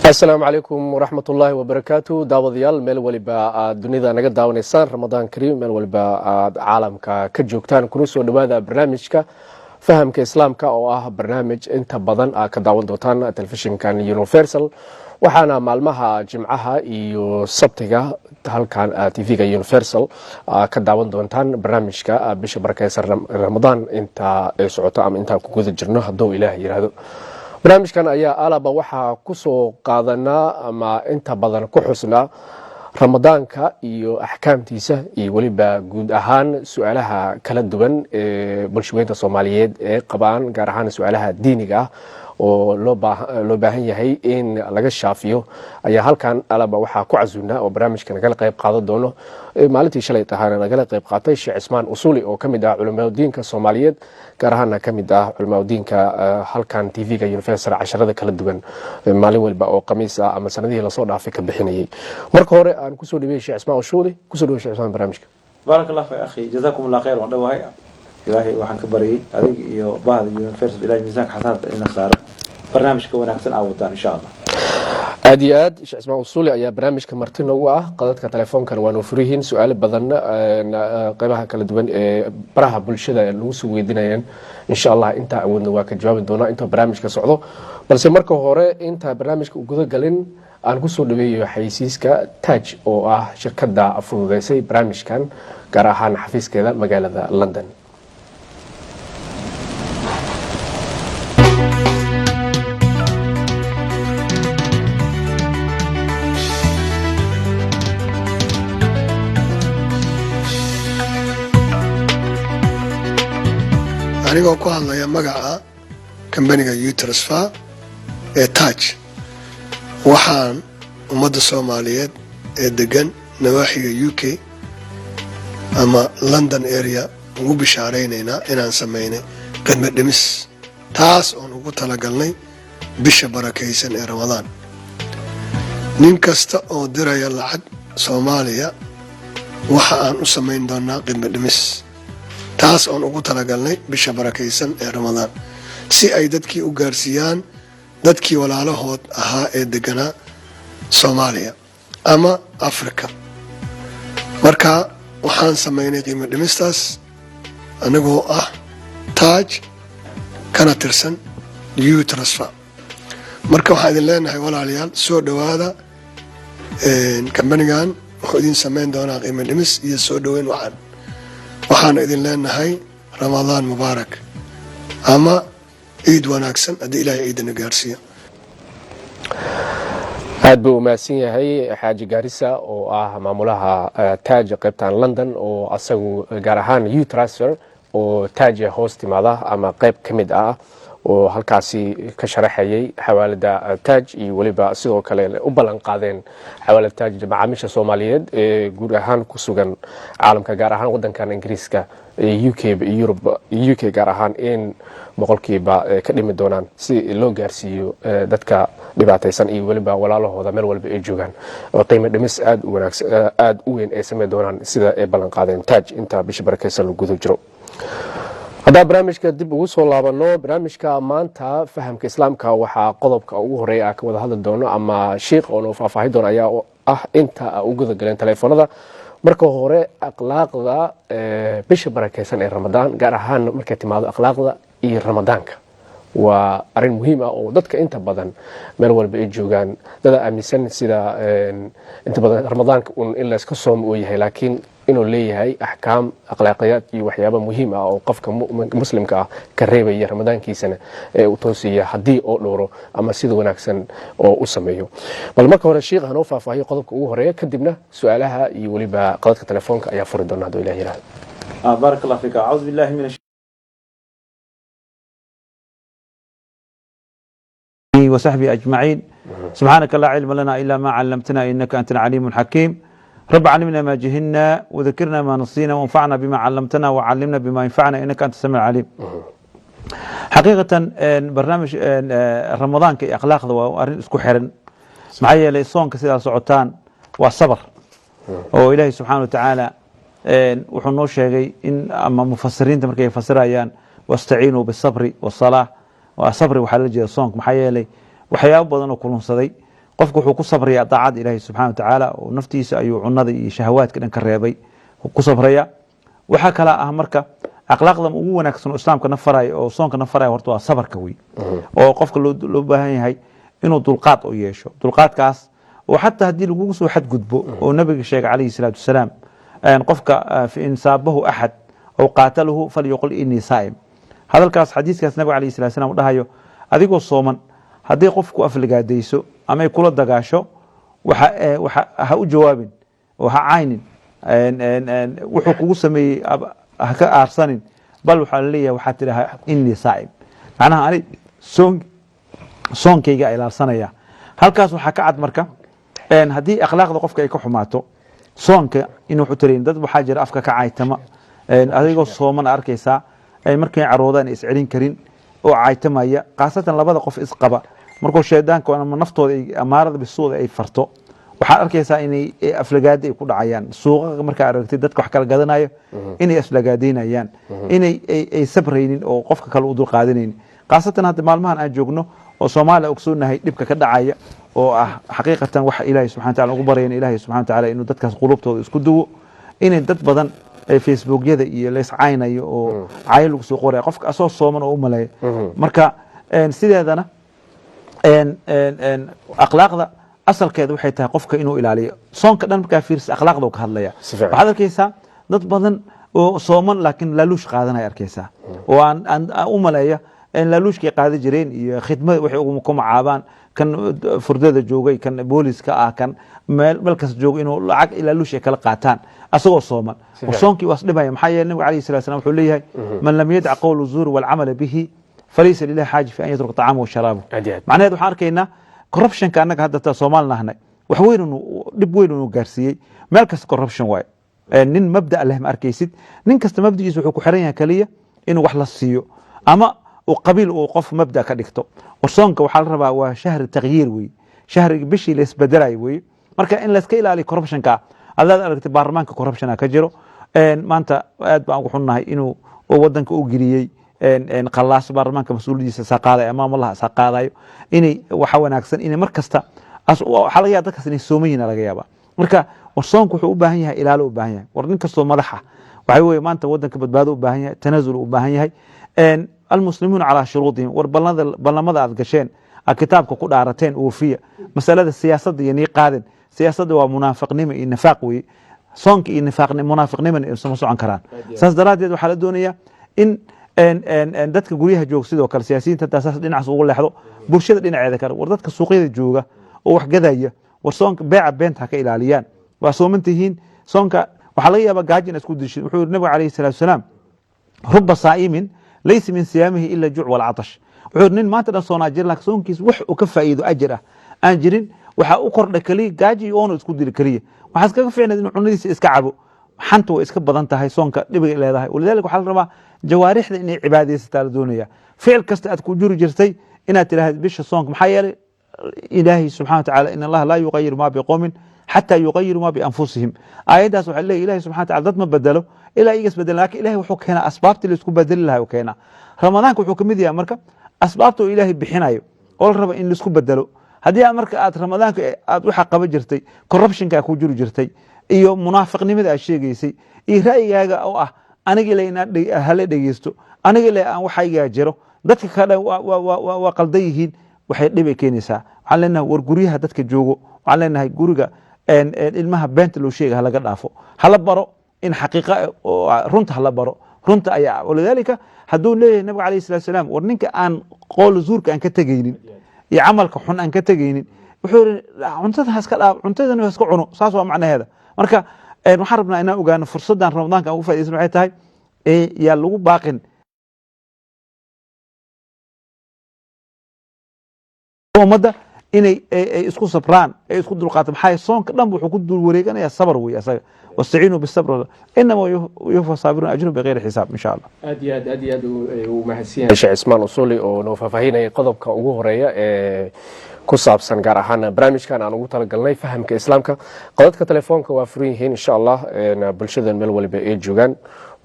السلام عليكم ورحمة الله وبركاته داوديال ميل ولبا دنيا نجد داونيسان رمضان كريم ميل ولبا عالم كجوكتان كنوسو لماذا برنامجك فهم كإسلامك أو برنامج أنت بدن كداون دوتان تلفزيون كان يونيفرسال waxaana maalmaha jimcaha iyo sabtiga halkan TV-ga Universal ka daawan doontaan barnaamijka bisha barakeysan Ramadaan inta ay socoto ama inta ku guda jirno haduu Ilaahay yiraahdo barnaamijkan ayaa alaba waxa ku soo qaadanaa ama inta badan ku xusnaa Ramadaanka iyo ahkaamtiisa iyo waliba guud ahaan su'aalaha kala duwan ee bulshooyinka Soomaaliyeed ee qabaan gaar ahaan su'aalaha diiniga oo loo baahan yahay in laga shaafiyo ayaa halkan alaba waxa ku casuuna oo barnaamijka naga qayb qaadan doono maalintii shalay tahaana naga qayb qaatay Sheekh Ismaan Usuli oo kamid ah culimada diinka Soomaaliyeed gaar ahaan kamid ah culimada diinka halkan TV-ga Universal casharada kala duwan maalin walba oo khamiis ah ama sanadihii la soo dhaafay ka bixinayay marka hore aan ku soo dhaweeyay Sheekh Ismaan Usuli ku soo dhaweeyay Sheekh Ismaan barnaamijka barakallahu fi akhi jazakumullahu khayr wa dhawahay ilaahay waxaan ka bariyay adig iyo baahda Universal ilaahay miisaanka xasaabta ina saaro barnaamijka wanaagsan aawtaan insha Allah aad Sheekh Ismaan Usuli ayaa barnaamijka marti noogu ah qadadka telefoonkan waanu furihiin su'aalo badan qaybaha kala duwan ee baraha bulshada lagu soo weydiinayaan insha Allah inta awoodna waa ka jawaabi doonaa inta barnaamijka socdo balse marka hore inta barnaamijka u guda galin aan ku soo dhaweeyo xayisiiska Taj oo ah shirkadda afududeysay barnaamijkan gaar ahaan xafiiskeeda magaalada London anigoo ku hadlaya magaca kambaniga U-Transfer ee Taj waxaan ummadda Soomaaliyeed ee degan nawaaxiga UK ama London area ugu bishaareynayna inaan sameynay qiimo dhimis taas oo ugu talagalnay bisha barakeysan ee Ramadaan nin kasta oo diraya lacag Soomaaliya waxa aan u sameyn doonaa qiimo dhimis taas oo ugu talagalnay bisha barakeysan ee Ramadaan si ay dadkii u gaarsiiyaan dadkii walaalahood ahaa ee deganaa Soomaaliya ama Afrika marka waxaan sameynay qiimo dhimistaas anagoo ah Taj kana tirsan U-Transfer marka waxaan idin leenahay walaalayaal soo dhawaada kambanigan wuxuu idin sameyn doonaa qiimo dhimis iyo soo dhaweyn waxaan idin leenahay Ramadaan mubaarak ama ciid wanaagsan hadii Ilaahay idin gaarsiiyo aad buu maasin yahay xaaji Gaarisa oo ah maamulaha Taj qaybtan London oo asagu gaar ahaan U-Transfer oo Taj hoos timaada ama qayb kamid ah oo halkaasi ka sharaxayay xawaalada Taj iyo waliba sidoo kale u balan qaadeen xawaalada Taj macaamiisha Soomaaliyeed ee guud ahaan ku sugan caalamka gaar ahaan wadankan Ingiriiska UK UK gaar ahaan in boqolkiiba ka dhimi doonaan si loo gaarsiiyo dadka dhibaataysan iyo waliba walaalahooda meel walba ay joogaan oo qiimo dhimis aad u wanaagsan aad u weyn ay sameeyaan doonaan sida ay balan qaadeen Taj inta bisha barakeysan lagu gudo jiro هذا برنامج كدب وصل لابنو برنامج كمانتا فهم كإسلام كوحى قضب كأوهري كوذا هذا الدون أما شيخ أو فافاهي دون أيا أنت أوجد جلين تلفون هذا مركو هوري أخلاق ذا بيش بركيسان رمضان جارهان مركتي مع أخلاق ذا رمضان وأرين مهمة وضدك أنت بدن مروال بيجوجان ده أميسن سيدا أنت بدن رمضان إلا سكسوم وياه لكن إنه ليه هاي أحكام أخلاقيات وحيابة مهمة أو قفك مسلم كريبة يا رمضان كي سنة وتوصية حدي أو لورو أما سيد وناكسن أو أسميه بالمركة هو الشيخ هنوفا فهي قضبك وهرية كدبنا سؤالها يولي بقضتك تلفونك أي فرد دون هذا إلهي رهد بارك الله فيك أعوذ بالله من وصحبه أجمعين سبحانك لا علم لنا إلا ما علمتنا إنك أنت العليم الحكيم رب علمنا ما جهلنا وذكرنا ما نصينا وانفعنا بما علمتنا وعلمنا بما ينفعنا إنك أنت السميع العليم حقيقة برنامج رمضان كأخلاق وأرين اسكو حرن معايا ليصون كسيدة سعوتان والصبر وإلهي سبحانه وتعالى وحنو شيء إن أما مفسرين تمركي يفسر أيان واستعينوا بالصبر والصلاة وصبر وحلجي الصونك محايا لي وحياة بدن وكلهم صدي qofku wuxuu ku sabraya daacad ilaahay subxaana watacaala oo naftiisa ayuu cunada iyo shahawaadka dhan ka reebay ku sabraya waxaa kala ah marka akhlaaqda ugu wanaagsan oo islaamka na farayo oo soonka na farayo horta waa sabarka wey oo qofka loo baahan yahay inuu dulqaad u yeesho dulqaadkaas oo xataa haddii lagugu soo xadgudbo oo nabiga sheegay calayhi salaatu wasalaam qofka in saabahu axad aw qaatalahu falyuqul inii saa'im hadalkaas xadiiskaas nabiga calayhi salatu wasalaam u dhahayo adigoo sooman haddii qofku afligaadayso ama ay kula dagaasho ha u jawaabin oo ha caynin wuxuu kugu sameeyey ha ka aarsanin bal waxaa laleeyahay waxaa tidhaha inii saa'im macnaha ani soonkayga ilaalsanaya halkaas waxaa ka cad marka haddii akhlaaqda qofka ay ka xumaato soonka in wuxuu tarayn dad waxaa jira afka ka caytama adigoo sooman arkaysaa markay caroodaan is celin karin oo caytamaya khaasatan labada qof isqaba markuu shaydaanka ama naftooda amaarada bisuuda ay farto waxaad arkaysaa inay aflagaadi ay ku dhacayaan suuqa markaa aragtay dadka wax kala gadanayo inay aflagaadaynayaan inay ay sabraynin oo qofka kale u dulqaadanaynin khaasatan hadda maalmahan aan joogno oo Soomaaliya ogsoonahay dhibka ka dhacaya oo ah xaqiiqatan wax Ilaahay subxaanahu wa ta'ala ugu barayeen Ilaahay subxaanahu wa ta'ala inuu dadkaas qulubtooda isku duwo inay dad badan ay Facebookyada iyo la iscaynayo oo cayl ugu soo qoray qofka asoo sooman oo u maleeyo marka sideedana akhlaaqda asalkeedu waxay tahay qofka inuu ilaaliyo soonka dhan markaa fiirsi akhlaaqda uu ka hadlaya waxaad arkaysaa dad badan oo sooman laakiin laaluush qaadanaya arkaysaa oo aan u maleeya laaluushkay qaadi jireen iyo khidmada waxay ugu macaabaan kan furdada joogay kan booliska ah kan meel kas joog inuu lacag laaluush ay kala qaataan asagoo sooman soonkii waas dhibaya maxaa yeelay nabiga calayhi salaatu wasalaam wuxuu leeyahay man lam yadع qawlu zuur wal amal bihi falaysa lillahi xaaja fi an yatruka طعامه وشرابه macnaheedu waxaan arkaynaa corruptionka annaga hadda Soomaal nahnay wax weyn dhib weyn uu gaarsiiyay meel kasta corruption way nin mabda leh ma arkaysid nin kasta mabdigiisa wuxuu ku xiran yahay kaliya inuu wax la siiyo ama وقبيل وقف مبدأ كدكتو وصونك وحال ربا وشهر التغيير وي شهر بشي لسبدلاي وي marka in la iska ilaaliyo corruption ka aad aragtay baarlamaanka corruption ka jiro maanta aad baan ugu xunnahay inuu wadanka u geliyay qalaas baarlamaanka mas'uuliyadiisa saqaaday ama Allah saqaadayo inay waxa wanaagsan inay markasta waxa laga yaabaa dadkaas inay soomayeen laga yaabaa marka warsoonku wuxuu u baahan yahay ilaalo u baahan yahay war nin kasto madaxa waxa weeye maanta wadanka badbaado u baahan yahay tanazul u baahan yahay المسلمون على شروطهم وربلمada aad gasheen kitaabka ku dhaarateen oofiya masalada siyaasadda iyo niqaadan siyaasadda waa munaafiqnimo iyo nifaaq weey soonka iyo nifaaqnimo munaafiqnimo isma socon karaan saas daraadeed waxa la doonayaa in dadka guryaha joog sidoo kale siyaasiyiinta taasas dhinacaas ugu leexdo bulshada dhinaceeda kale war dadka suuqyada jooga oo wax gadaya war soonka beeca beenta ka ilaaliyaan waa soomantihiin soonka waxa laga yaabaa gaajin isku dishin wuxuu nabiga calayhi salaatu wasalaam rubba saa'imin ليس من صيامه إلا الجوع والعطش عورنين ما تدان صونا جير لك صون كيس وح وكفايدو أجره أنجرين وحا أقر لكلي جاجي يونو اسكو دي لكلي وحاس كفعنا إنه عنيس إسكعبو حنتو إسكب بدن تهاي صونك لبقى إلى هذا ولذلك وحال ربا جوارح إن عبادة ستار دونية فعل كست أتكو جور جرتي إنها تلاهي بيش صونك محيالي إلهي سبحانه وتعالى إن الله لا يغير ما بقوم حتى يغيروا ما بأنفسهم آيات سبحانه الله إلهي سبحانه وتعالى ضد ما بدلوا إلا إيجس بدل لكن إلهي وحوك هنا أسبابت اللي تكون بدل لها وكينا رمضان كوحوك مدي أمريكا أسبابته إلهي بحنايو أول ربا إن اللي تكون بدلوا هدي أمريكا رمضان أد وحق بجرتي كوربشن كأكو جرو جرتي إيو منافق نمد أشياء جيسي إيه رأيي أو أنا جلينا هل دقيستو أنا جلي أن وحي جرو dadka kale waa qaldayihiin waxay dhib keenaysaa waxaan leenahay war guryaha dadka joogo waxaan leenahay guriga ilmaha beenta loo sheegay laga dhaafo hala baro in xaqiiqa runta hala baro runta ayaa walidaalika haduu leeyahay nabiga calayhi salaatu wasalaam war ninka aan qool zuurka aan ka tagaynin iyo amalka xun aan ka tagaynin wuxuu cuntada haska dhaaf cuntadana haska cuno saas waa macnaheeda marka waxaan rabnaa inaan ogaano fursadan ramadaanka ugu faa'iideysan waxay tahay yaa lagu baaqin umada inay isku sabraan ay isku dulqaataan maxay soonka dhan wuxuu ku dul wareeganaya sabar weey asaga wastaciinu bisabr inma yufa sabirun ajrun bighayri xisaab insha Allah aad uu mahadsan Sheikh Ismaan Usuli oo noo faafahinay qodobka ugu horeeya ee ku saabsan gaar ahaan barnaamijkan aan ugu talagalnay fahamka islaamka qodobka telefoonka waa furan yihiin insha Allah bulshada meel walba ay joogan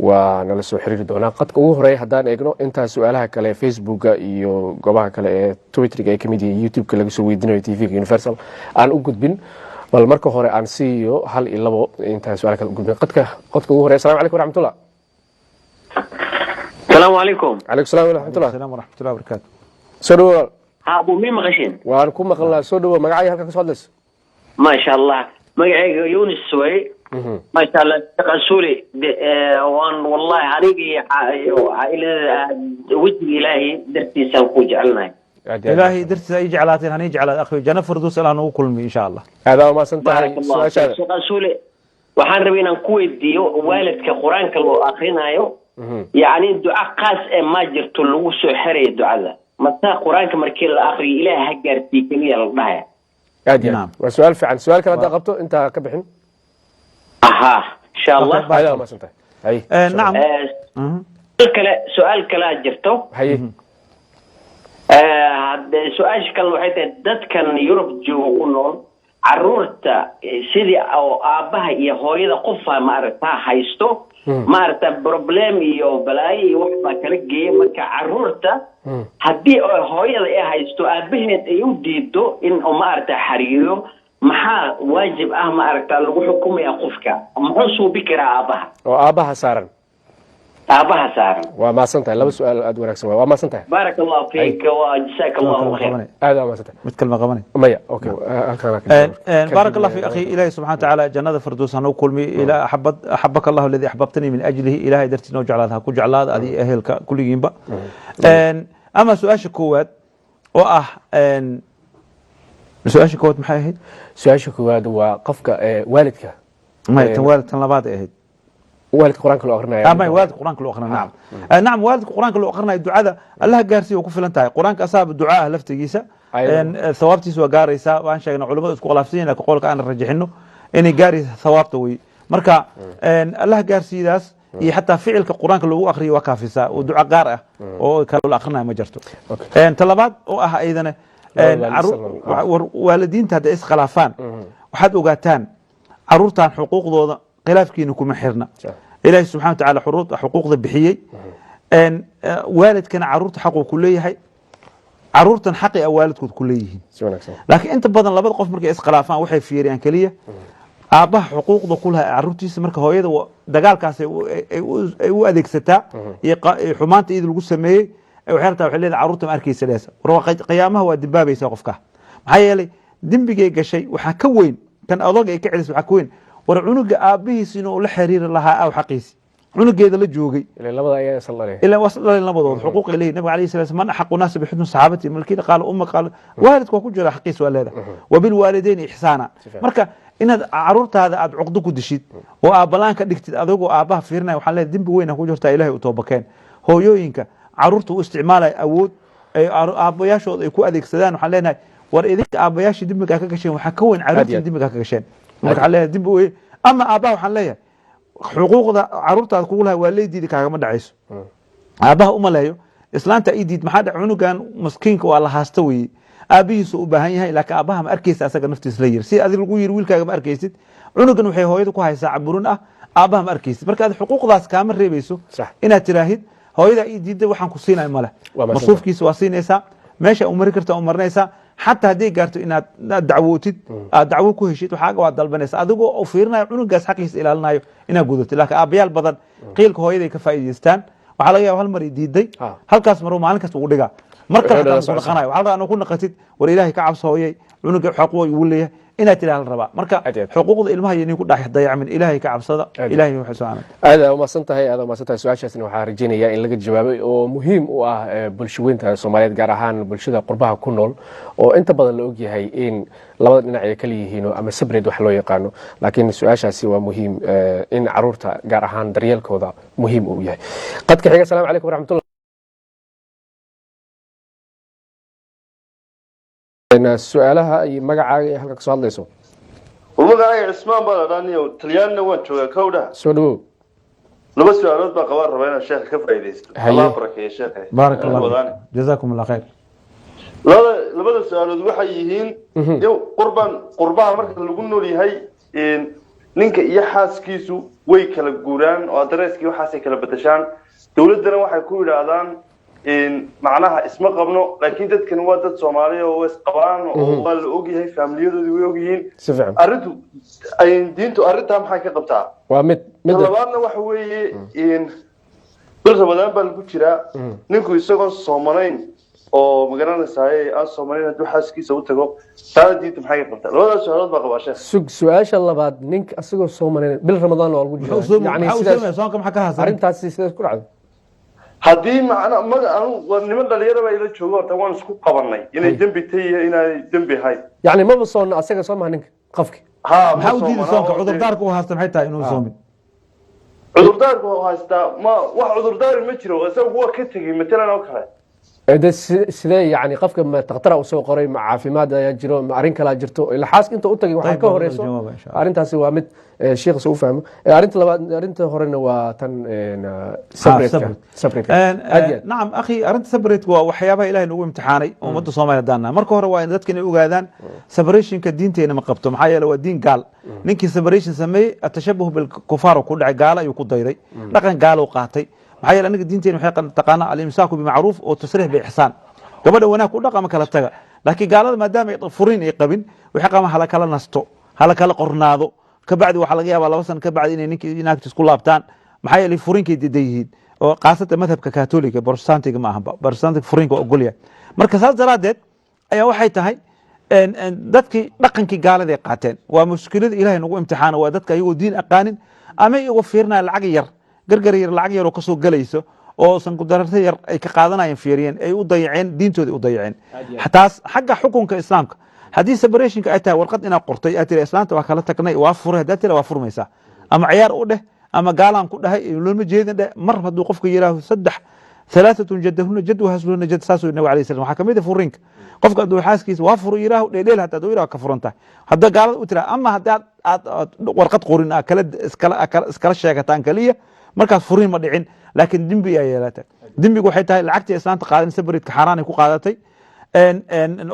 waa nala soo xiriiri doonaa qadka ugu horeeya haddaan eegno intaa su-aalaha kale facebooka iyo goobaha kale ee twitterga ay ka mid yihiin youtube-ka laga soo weydiinayo tvga universal aan u gudbin bal marka hore aan siiyo 1 iyo 2 intaa su-aal kale u gudbin qadka ugu horeeya assalamu calaykum waraxmatullah السلام عليكم. calaykum salam waraxmatullah السلام ورحمة الله وبركاته. soo dhawo ها أبو مين مغشين؟ waan ku maqlnaa soo dhawo magacay halka ka soo hadlayso ما شاء الله مقعي يونس سوي ما شاء الله تقنسولي وان والله عليقي عائلة وجه إلهي درتي سوكو جعلنا إلهي درت يجعلاتين هنيجعل أخي جنة فردوس الآن وكل إن شاء الله. هذا ما سنتهي بارك الله فيك تقنسولي وحان ربينا نكويت ديو والد كقرآن كلو آخرين هايو يعني الدعاء قاس ما جرت اللوس حري الدعاء متى قرآن كمركي الآخري إله هجر في كمية الله نعم وسؤال فعلا سؤال كلا قبته أنت كبحين أها إن شاء الله هذا ما سنتهي هاي نعم سؤال كلا جرته هاي سؤال كلا وحيد دت كان يوروب جو كنون عرورتا سيدي أو أباها يهوي قفة ما أرتها حيستو ما أرتها بروبلم يو بلاي وحبا كالجي مكا عرورتا هدي هوي ذا حيستو أبهت يوديدو إن ما أرتها حريرو maxaa waajib ah ma aragtaa lagu xukumaya qofka muxuu soo bikira aabaha oo aabaha saaran waa ma santahay laba su'aal aad wanaagsan waa ma santahay barakallahu fiik wa jazakallahu khayr aad ma santahay mid kalma qabanay maya okay barakallahu fi akhi ilahi subhanahu wa ta'ala jannada firdaws hanu kulmi ila ahabbaka allah alladhi ahbabtani min ajlihi ilahi dartina oo jeclaadaha ku jeclaada adi ehelka kuligiinba ama su'aasha koowaad oo ah سؤال كواد محايد سؤال كواد وقفك والدك ما والد تنلبات اهيد والد القرآن كله أخرنا ما والد القرآن كله أخرنا نعم نعم والد القرآن كله أخرنا الدعاء الله جارسي وكفل انتهى القرآن كأصاب الدعاء لفت جيسا ثوابتي سوى جاريسا وان شيء علماء اسكو لافسين لك قولك أنا رجحنه إني جاري ثوابته وي مركا الله جارسي داس حتى فعل القرآن كله أخري وكافسا ودعاء جارة وكانوا أخرنا ما جرته طلبات أيضا waalidiinta hadday iskhilaafaan waxaad ogaataan caruurtan xuquuqdooda khilaafkiina kuma xirna ilaahi subxana watacaala xuquuqda bixiyey waalidkana caruurta xaquu ku leeyahay caruurtan xaqi a waalidkood ku leeyihiin laakiin inta badan labada qof markay iskhilaafaan waxay fiiriyaan keliya aabbaha xuquuqda ku laha caruurtiisa marka hooyada dagaalkaas ay u adeegsataa iyo xumaanta iyada lagu sameeyey وحيرتها وحليل عروتهم أركي سلاسة قيامها ودبابة يساقفكها محايا دنبقى قشي وحكوين كان أضاق يكعلس وحكوين ورعنق آبيه سنو لحرير لها أو حقيسي عنق هذا لجوقي إلا لبضا أيها صلى الله عليه إلا وصل الله لنبضا حقوق إليه النبي عليه الصلاة والسلام من أحق الناس بحسن صحابتي ملكين قال أمك قال والدك وكل جرى حقيس ولا هذا وبالوالدين إحسانا مركا إن عرورت هذا عقدك دشيد وآبلان كدكتid أدوغو آباها فيرنا وحالي دنب وين ku jirta ilaahay u toobakeen hooyooyinka caruurta u isticmaalay awood ay aabayaashooda ay ku adeegsadaan waxaan leenahay war idinka aabayaashii dimbiga ka gasheen waxa ka weyn caruurtii dimbiga ka gasheen marka waxaan leenahay dimbi weey ama aabaha waxaan leeyahay xuquuqda caruurtaada kugu lahay waa leediidi kaagama dhacayso aabaha uma leeyo islaanta idiid maxaa dhac cunugan maskiinka waa la haasta weeye aabihiisu u baahan yahay laakiin aabaha ma arkaysa asaga naftiisa la yiri si adiga lagu yiri wiilkaaga ma arkaysid cunugan waxay hooyada ku haysaa caburun ah aabaha ma arkaysid marka aad xuquuqdaas kaama reebayso inaad tiraahid hooyada ii diiday waxaan ku siinay male masuufkiisa waa siinaysaa meesha u mari kartaa u marnaysaa xataa haddii gaarto inaad dacwootid aad dacwo ku heshid waxaaga waa dalbanaysa adigoo u fiirinayo cunugaas xaqiisa ilaalinayo inaad gudatid laakiin aabayaal badan qiilka hooyaday ka faa'iidaystaan waxaa laga yaaba hal mar ii diiday halkaas maruu maalin kasta ugu dhigaa marka haddaan ku dhaqanayo waxaa laga ku naqatid war ilaahay ka cabso hooyay cunuga xaquu ugu leeyahay inaad tiraahdo rabaa marka xuquuqda ilmaha iyo ku dhax dayacamin ilaahay ka cabsada ilaahay wuxuu subhanahu aada ma santahay su'aashaasina waxaa rajaynayaa in laga jawaabay oo muhiim u ah bulshooyinka Soomaaliyeed gaar ahaan bulshada qurbaha ku nool oo inta badan la og yahay in labada dhinac ay kala yihiin ama separate wax loo yaqaano laakiin su'aashaasi waa muhiim in caruurta gaar ahaan daryeelkooda muhiim u yahay qadka xiga assalaamu calaykum waraxmatullahi su'aalaha iyo magacaaga halka ka soo hadlayso magacaaga Cismaan baa dhaaniyo Talyaanna waan joogaa kowda soo dhawow laba su'aalood baa qabaan rabaa inaan sheekh ka faa'iideysto Allah barakeeyo sheekh barakallahu jazakum Allah khayr labada su'aalood waxay yihiin qurbaha marka lagu nool yahay ninka iyo xaaskiisu way kala guuraan oo adreeskii waxaasay kala bedeshaan dawladdana waxay ku yidhaahdaan macnaha isma qabno laakiin dadkani waa dad Soomaaliya oo is qabaan oo waa la ogyahay familiyadoodii way ogyihiin arrintu diintu arrinta maxay ka qabtaa waa mid labaadna waxa weeye bil Ramadaan baa lagu jiraa ninku isagoo soomanayn oo magaranaysaa aan Soomaaliya hadduu xaaskiisa u tago diintu maxay ka qabtaa labadaas su'aalood baa qabaa sheekh su'aasha labaad ninka asagoo Soomaaliya bil Ramadaan oo lagu jiro yani sida soonka maxaa ka hasan arrintaasi sida ku dhacdo haddii macna anu niman dhalinyaro baa ila joogo horta waan isku qabanay inay dambi tahay inay dambi hay yani ma soon asaga Soomaa ninka qofki maxaa u diiday soonka cudurdaarku uu haasta maxay tahay inuu soomin cudurdaarku uu haasta ma wax cudurdaar ma jiro isagu waa ka tagay matalan oo kale sidee yani qofka ma taqtara u soo qoray ma caafimaad ayaa jiro ma arrin kala jirto ila xaask inta u tagay waxa ka horeyso arrintaasi waa mid sheekh soo fahmo arrinta labaad arrinta horena waa tan separate nacam akhi arrinta separate waa waxyaabaha ilaahay nagu imtixaanay ummadda Soomaaliya daana marka hore waa in dadka inay ogaadaan separationka diinteena ma qabto maxaa yeelay waa diin gaal ninkii separation sameeyay atashabuh bil kufaar ku dhacay gaal ayuu ku dayray dhaqan gaal uu qaatay maxaa yeelay aniga diinteena waxay taqaana al-imsaaku bima'ruuf oo tasriix bi ihsaan gabadha wanaag ku dhaqama kala taga laakiin gaalada maadaama ay furin ay qabin waxay qama hala kala nasto hala kala qornaado ka bacdi waxa laga yaabaa 2 sano ka bacdi inay ninkii inaagta isku laabtaan maxaa yeelay furinkii diidayihiin oo qaasada madhabka Catholic Protestantiga ma aha Protestantiga furinka ogol yahay marka saas daraadeed ayaa waxay tahay dadkii dhaqankii gaalada ay qaateen waa mushkilada ilaahay nagu imtixaan waa dadka ayagoo diin aqaanin ama iyagu fiirnaa lacag yar gargar yar lacag yar oo ka soo galayso oo san ku dararta yar ay ka qaadanayeen fiiriyeen ay u dayaceen diintooda u dayaceen xataas xagga xukunka islaamka haddii separationka ay tahay warqad inaad qortay aad tiri islaanta waa kala tagnay waa furay haddaad tiri waa furmaysaa ama ciyaar u dheh ama gaalaan ku dhahay looma jeedin dheh mar hadduu qofka yidhaaho 3 جدهن جد وهزلهن جد ساسو النبي عليه السلام waxaa kamid furinka qofka haduu xaaskiisa waa furu yiraaho dheedheel hadaa uu yiraaho ka furanta hadda gaalada u tira ama hadaa aad warqad qorin kala iskala sheegataan kaliya markaas furin ma dhicin laakiin dambi ay yeelatay dambigu waxay tahay lacagta islaanta qaadan sabaridka xaraan ay ku qaadatay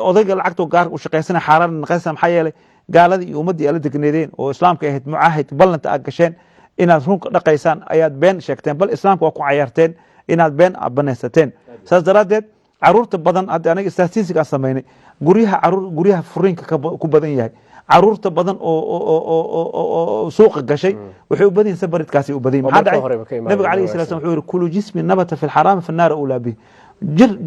odayga lacagta gaar u shaqeysana xaraan naqaysan maxay yeelay gaalada iyo ummadii ala degneedeen oo islaamka ahayd mucaahid ballanta aad gasheen inaad runka dhaqaysaan ayaad been sheegteen bal islaamka waa ku cayaarteen inaad been abanaysateen saas daraadeed caruurta badan hadda aniga statistics sameeynay guryaha furinka ku badan yahay caruurta badan oo suuqa gashay waxay u badan sabaridkaasi u badan maxaa dhacay nabiga kaleey salaam wuxuu yiri kullu jismin nabata fil haram fa an-nar awla bi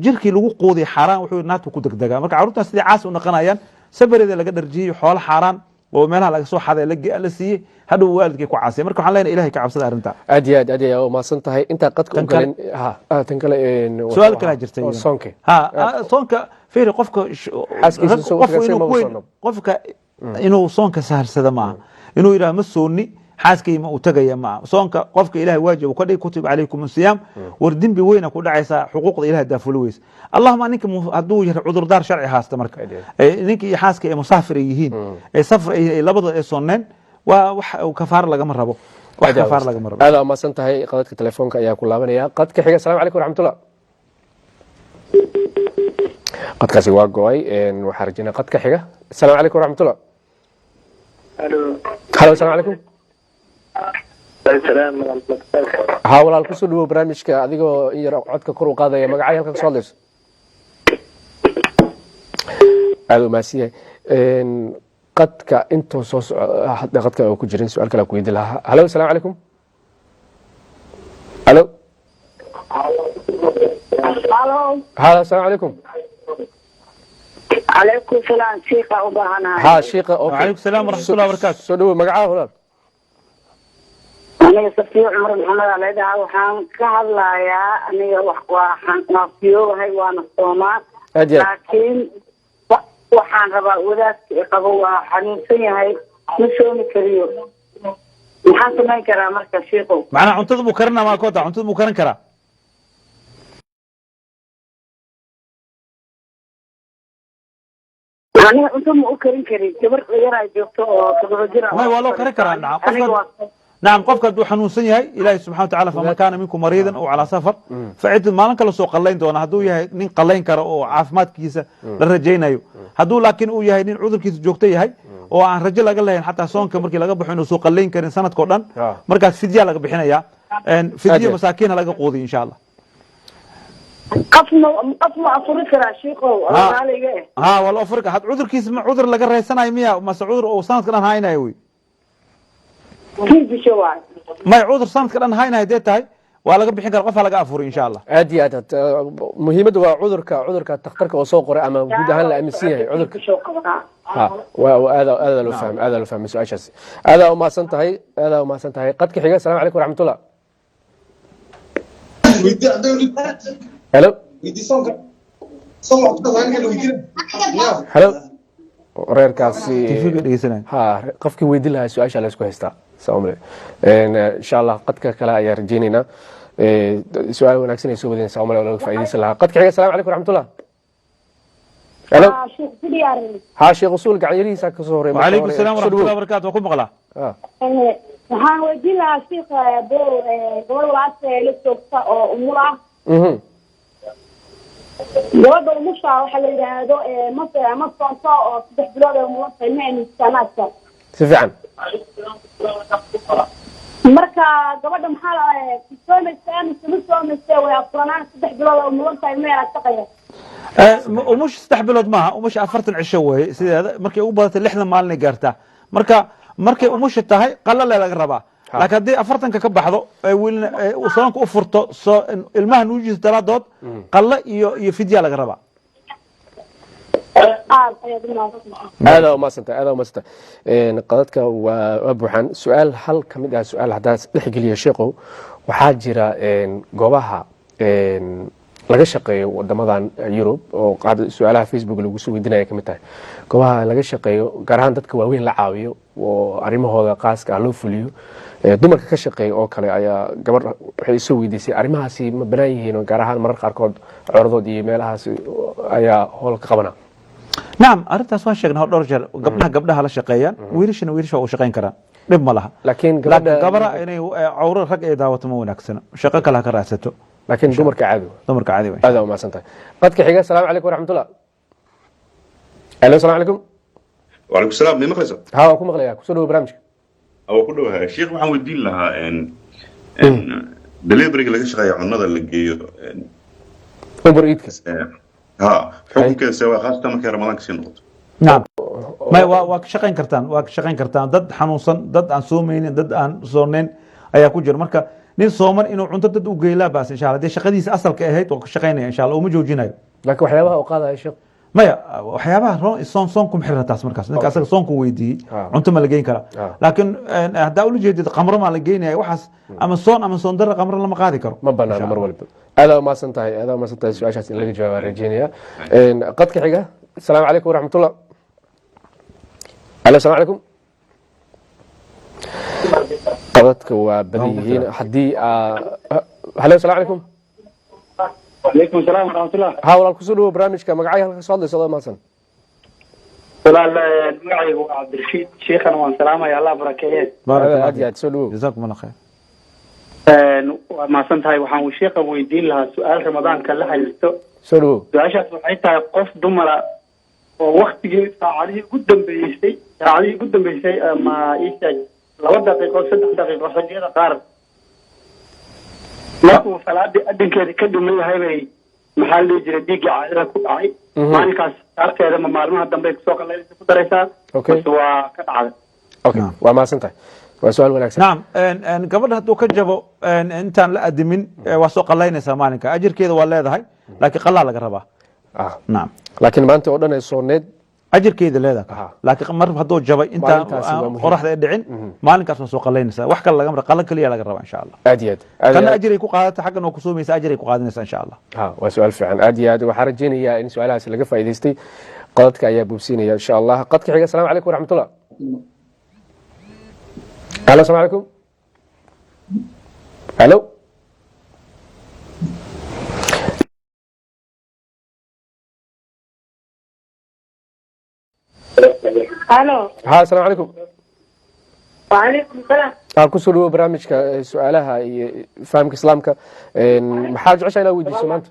jirkii lagu qoodiy xaraan wuxuu naadku ku degdegaa marka caruurta sidii caas u naqanayaan sabarida laga dharjiyo xoolo xaraan oo meelaha laga soo xaday la siiyay hadhow waalidkii ku caasay marka waxaan leenahay ilaahay ka cabsada arrinta aad iyo ma san tahay inta qadka u galin tan kale su'aal kala jirtay soonka fiiri qofka inuu soonka saharsada ma inuu yiraahdo ma soonni xaaskay ma u tagaya ma soonka qofka ilaahay waajib ka dhig kutub alaykum siyam war dambi weyn ku dhacaysa xuquuqda ilaahay daafuloweys allahumma ninka haduu yar cudur daar sharci haasta marka ninka iyo xaaska ay musaafir yihiin ay safar ay labada ay soonneen waa wax kafaar laga ma rabo wax kafaar laga ma rabo aad ma san tahay qadadka telefoonka ayaa ku laabanaya qadka xiga assalaamu calaykum waraxmatullah qadkaasi waa go'ay waxaan rajinaa qadka xiga assalaamu calaykum waraxmatullah halo assalaamu calaykum ها walaal ku soo dhawow barnaamijka adigoo in yar codka kor u qaadaya magacay halka soo hadlayso aad u maasiyahay qadka intuu soo hadda qadka oo ku jirin su'aal kale ku weydiin lahaa halo assalaamu calaykum halo halo assalaamu calaykum عليكم السلام شيخة وبهنا ها شيخة وعليكم السلام ورحمة الله وبركاته soo dhawow magacaa walaal aniga safiyo cumar maxamed aleedaha waxaan ka hadlayaa aniga waxaan naafiyohay waana soomaa laakiin waxaan rabaa wadaadka qabo waa xanuunsan yahay ma soomi kariyo maxaan samayn karaa marka sheekhow macnaa cuntada muu karinaa maa koota cuntada muu karin karaa aniga cunto ma u karin karin gabar yaraa joogto oo 7 jir waa loo karin karaa نعم قفك دو حنون سنية إلهي سبحانه وتعالى فما كان منكم مريضا أو على سفر فعد ما لنك لسو قلين دونا هدو يهي نين قلين كرا أو عافمات كيسا للرجينا يو هدو لكن أو يهي نين عذر كيسا جوكتي يهي oo aan rajo laga lahayn xataa soonka markii laga baxo inuu soo qaleyn karin sanadkoo dhan markaas fidya laga bixinaya fidya masaakiin laga qoodi insha Allah qafma afrika sheekho walaaliga wala afrika had cudurkiisa ma cudur laga reysanayo miya ma cudur oo sanadka dhan haynayo way kiibi shawaay ma cudur sanadka dhan haynayo deetahay waa laga bixin kara qof laga afuro insha Allah aad iyo aad muhiimadu waa cudurka takhtarka oo soo qoray ama guud ahaan la aaminsan yahay cudurka هذا لو فهم هذا لو فهم سؤال شخصي هذا وما سنتهي هذا وما سنتهي قد كحيجة السلام عليكم ورحمة الله هلو هلو reer kaasi qofkii weydiin lahaa su-aasha la isku haystaa saamle insha Allah qadka kale ayaa rajaynaynaa su-aal wanaagsan ay soo wadeen saamle oo laga faa'iideysan lahaa qadka xiga assalaamu calaykum waraxmatullah ها شيخ وصول قاعد يريسا كسوري وعليكم السلام ورحمة الله وبركاته وكم مغلا waxaan weydiin lahaa sheekh gobol walaas la joogta oo umula gabadha umusha waxa la yiraahdo ma soonto oo 3 bilood oo umula sameeyay sanadka si fiican marka gabadha maxaa la soomaysaa way afranaan 3 bilood oo umula sameeyay taqaya ومش 3 bilood maaha ومش 40 cisho way sideeda markay u badato 6 maalin gaarta markay umush tahay qalal laga rabaa laakiin hadii 40 ka baxdo ay wiilna soonka u furto soo ilmaha nuujiis daraadood qalla iyo fidya laga rabaa هذا ما سنت قدتك وابوحان سؤال هل كمid ah su'aal hadaas dhixgeliyo sheeqo waxa jira goobaha laga shaqeeyo wadamadan Yurub oo qaad su'aalaha Facebook lagu soo weydiinaya kamid tahay goobaha laga shaqeeyo gaar ahaan dadka waaweyn la caawiyo oo arimahooda qaaska ah loo fuliyo dumarka ka shaqeeyo oo kale ayaa gabar waxay soo weydiisay arimahaasi ma banaan yihiin oo gaar ahaan marar qaar kood corodood iyo meelahaas ayaa hool ka qabana نعم أردت أن شيخنا دور جر قبلها لا شقيان ويرشنا oo shaqeyn karaan dhib ma laha laakiin gabadha inay cawro rag ay daawato ma wanaagsan shaqo kale ka raadsato laakiin dumarka caadi way hada ma santahay qadka xiga assalaamu calaykum waraxmatullah allo assalaamu calaykum wa alaykum salaam ma maqlaysa ha ku maqlayaa ku soo dhaw barnaamijka ku dhawahay sheekh waxaan weydiin lahaa delivery laga shaqeeyo cunada la geeyo Uber Eats حكم سواء خاصة ما كان رمضان كسين نقط. نعم. ما واكشقين كرتان ضد حنوصن ضد عن سومين ضد عن زونين أي كوجر مركا نين سومر إنه عنده ضد وجيلا بس إن شاء الله دي شقديس أصل كهيت وكشقينه إن شاء الله ومجوجينه. لكن وحيابها وقاضي يا شيخ. ما وحيابها صونكم حرة تاس مركز نك أصل صونكم ويدي أنتم اللي جاين كلا لكن هذا أول جديد قمر ما لقينا أي وحس أما صون در قمر لما قاعد يكرم. ما بنا مر ولا هذا ما سنتهي سؤال شخصي اللي جواب رجينيا قد كحجة السلام عليكم ورحمة الله. السلام عليكم. قدتك وبديهين حدي هلا السلام عليكم. عليكم السلام ورحمة الله. هاول الكسول برامج كمقعي هل صادق صدق ما سن. لا المقعي هو عبد الرشيد شيخنا والسلامة يا الله بركاته. بارك الله تسلو. جزاكم الله خير. ما سنتهاي waxaan uu sheekha weydiin lahaa su'aal Ramadaan ka la xiriirto soo su'aashaas waxay tahay qof dumar oo waqtigii saacadii ugu dambeysay ma isay 2 daqiiqo 3 daqiiqo xajiyada qaar markuu salaadii adinkeeda ka dhumay yahay bay maxaa la jiray dhiig caadada ku dhacay maalinkaas arkeeda ma maalmaha dambe soo qalaysa ku daraysaa waa ka dhacday okay waa ma santahay وسؤال وناكسن نعم قبل هدو كجبو انتان لا ادمين واسو قلاينيسا مالنكا اجر كيدا waa leedahay laakiin qalaa laga rabaa نعم laakiin maanta oo dhan ay sooneed اجر كيدا leedahay laakiin mar hadoo jabay inta qoraxda ay dhicin maalinkaas waa soo qalaynaysa wax kale laga qalan kaliya laga rabaa insha Allah aadiyad kana ajri ku qaadata xaqan oo ku soomaysa ajri ku qaadanaysa insha Allah waa su'aal fiican aadiyad waxa rajeenaya in su'aalahaas laga faa'iideystay qadadka ayaa buubsinaya insha Allah qadka xiga assalaamu calaykum waraxmatullah الو السلام عليكم الو الو ها السلام عليكم وعليكم السلام kusoo dhawo barnaamijka su-aalaha iyo fahamka islaamka maxaa jeceshaa inaa weydiiso maanta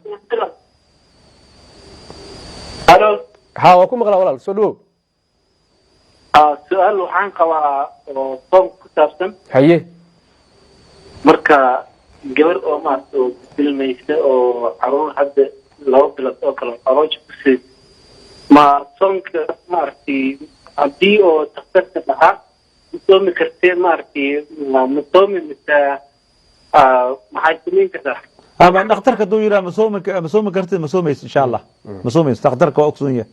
ha waa ku maqlaa walaal soo dhawo su-aal waxaan qabaa oo soomka ku saabsan haye marka gabar oo maarata oo filmaysa oo caruur hadda 2 bilood oo kale arooja ku siid ma soomka maaragtay haddii oo daktarka dhahaa ma soomi kartee maaragtay ma soomi mise maxay samayn kartaa ama dhakhtarka hadduu yidhaha ma soomi kartid ma soomaysid insha allah ma soomaysid dhakhtarka waa ogsoon yahay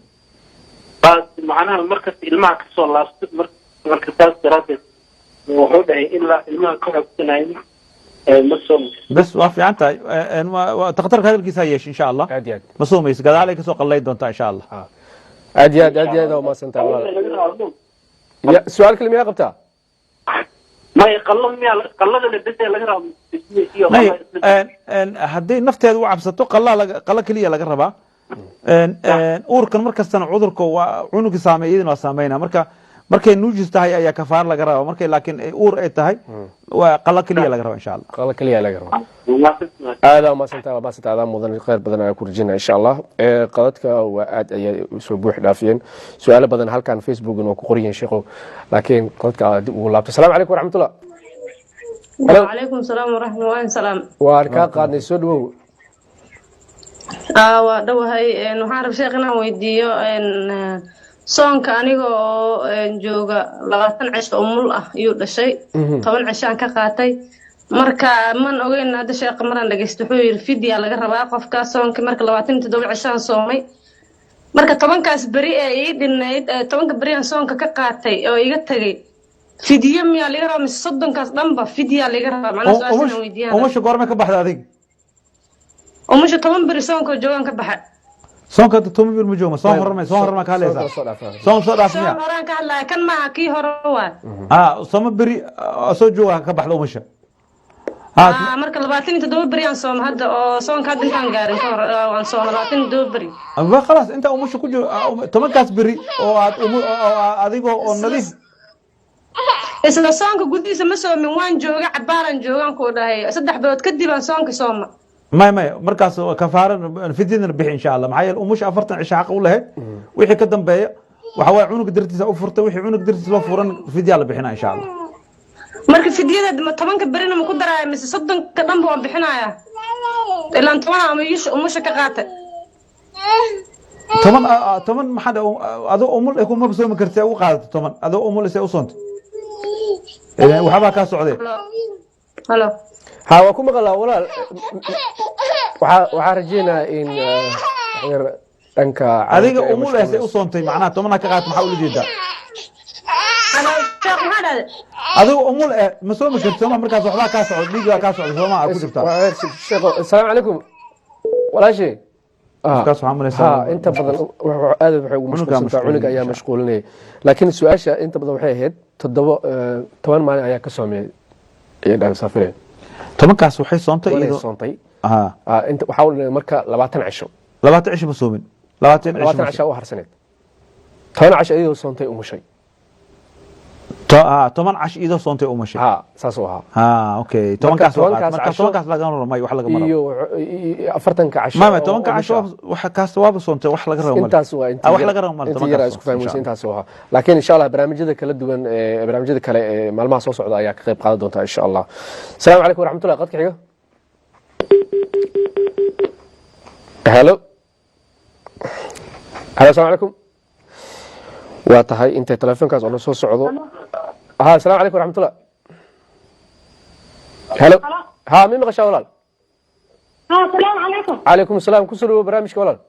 macnaha markas ilmaha kasoo laabto marka taas daraadeed wuxuu dhahay ilaa ilmaha ka xogsanayn ma soomi bas waa fiican tahay dhakhtarka hadalkiisa ha yeesh insha allah aad iyo aad ma soomaysid gadaalay kasoo qallayn doontaa insha allah aad iyo aad waa mahadsantahay walaal su-aal kale miyaa qabtaa may qallada la bes laga rabo hadday nafteeda u cabsato qalla keliya laga rabaa uurkan markastana cudurka waa cunugi saameey iyadina waa saameynaa markay nuujis tahay ayaa kafaar laga rabaa markay laakiin uur ay tahay waa qalla keliya laga rabaa insha allah qalla keliya laga rabaa aada maasantaa adaa mudan khayr badan ayaa ku rajina insha allah qadadka waa aad ayay soo buux dhaafiyeen su-aalo badan halkan facebookna waa ku qoran yihiin sheekhow laakiin qadadka dib ugu laabto asalaamu calaykum waraxmatullah وعليكم السلام ورحمة الله وبركاته. waan kaa qaadnay soo dhawow waa dhawahay waxaan rab sheekana weydiiyo soonka aniga oo jooga 20 cisho umul ah ayuu dhashay 10 cishaan ka qaatay marka man ogeyn hadda sheekh maran dhageysto wuxuu yiri fidya laga rabaa qofka soonka marka 27 cishaan soomay marka 10kaas bari ee ii dhinayd 10ka bari aan soonka ka qaatay oo iga tagay fidya miyaa laga rabaa mise 30kaas dhanba fidya laga rabaa macnaha su'aashan weydiiyaan umusha goorma ka baxda adig umusha 10 bari soonka joogan ka baxay soonka 10 bari ma joogo soon horma ka leeysa soon soo dhaafmiya soon horan ka hadlaa kan ma kii hore waa sooma bari soo jooga ka baxda umusha marka 27 bari aan soom hadda oo soonka hadda intaan gaarin ka hor aan soom 27 bari ama خلاص inta umusha ku jooga 10kaas bari oo aad adigo oo nadiif isla soonka gudiisa ma soomin waan jooga cabaaran joogan ku dhahay 3 bilood kadib aan soonka sooma may markaas kafaaran fidina bixi insha Allah maxay umush 40 cisha xaq u lahayd wixii ka dambeeya waxa way cunug dirtiisa u furtay wixii cunug dirtiisa loo furan fidya la bixina insha Allah marka fidyada 10ka barina ma ku daraa mise 30ka dhanba waan bixinayaa ilaan 10 ama umusha ka qaatay 10 maxad adoo umul ay kuma soo ma kartay u qaadato 10 adoo umul isay u soonto waxba ka socday halo ha waa ku maqlaa walaal waxaa rajeynaa in dhanka adiga umul ay u soontay macnaha 10 ka qaat maxaa u jeedaa adiga umul ma soo ma kartay markaas waxba ka socdo dhiig ka socdo Soomaa ku jirtaa sheekho assalaamu calaykum walaashi kaas waxaan malaysaa inta badan aad waxay ugu mashquulsantaa cunuga ayaa mashquulinaya laakiin su'aasha inta badan waxay ahayd 10 maalin ayaa ka soomeeyay ay dhan safreen 10kaas waxay soontay iyadoo soontay inta waxa uu marka 20 cisho 20 cisho ma soomin 20 cisho u harsaneed 10 cisho iyadoo soontay umushay 10 cash iyadoo soontay umushay saas oo okay 10kaas laga ramay wax laga maro iyo 40 cash ma 10 cash waxa kaas waaba soontay wax laga ramay intaas waa inta wax laga ramay 10 isku fahmaysan intaas oo laakiin insha Allah barnaamijyada kala duwan barnaamijyada kale maalmaha soo socda ayaa ka qayb qaadan doonta insha Allah assalaamu calaykum waraxmatullahi qadka xiga hello assalaamu calaykum waa tahay intay telefoonkaas oo soo socdo assalaamu calaykum waraxmatullah hello mi maqashaa walaal assalaamu calaykum calaykum asalaam kusoo dhawo barnaamijka walaal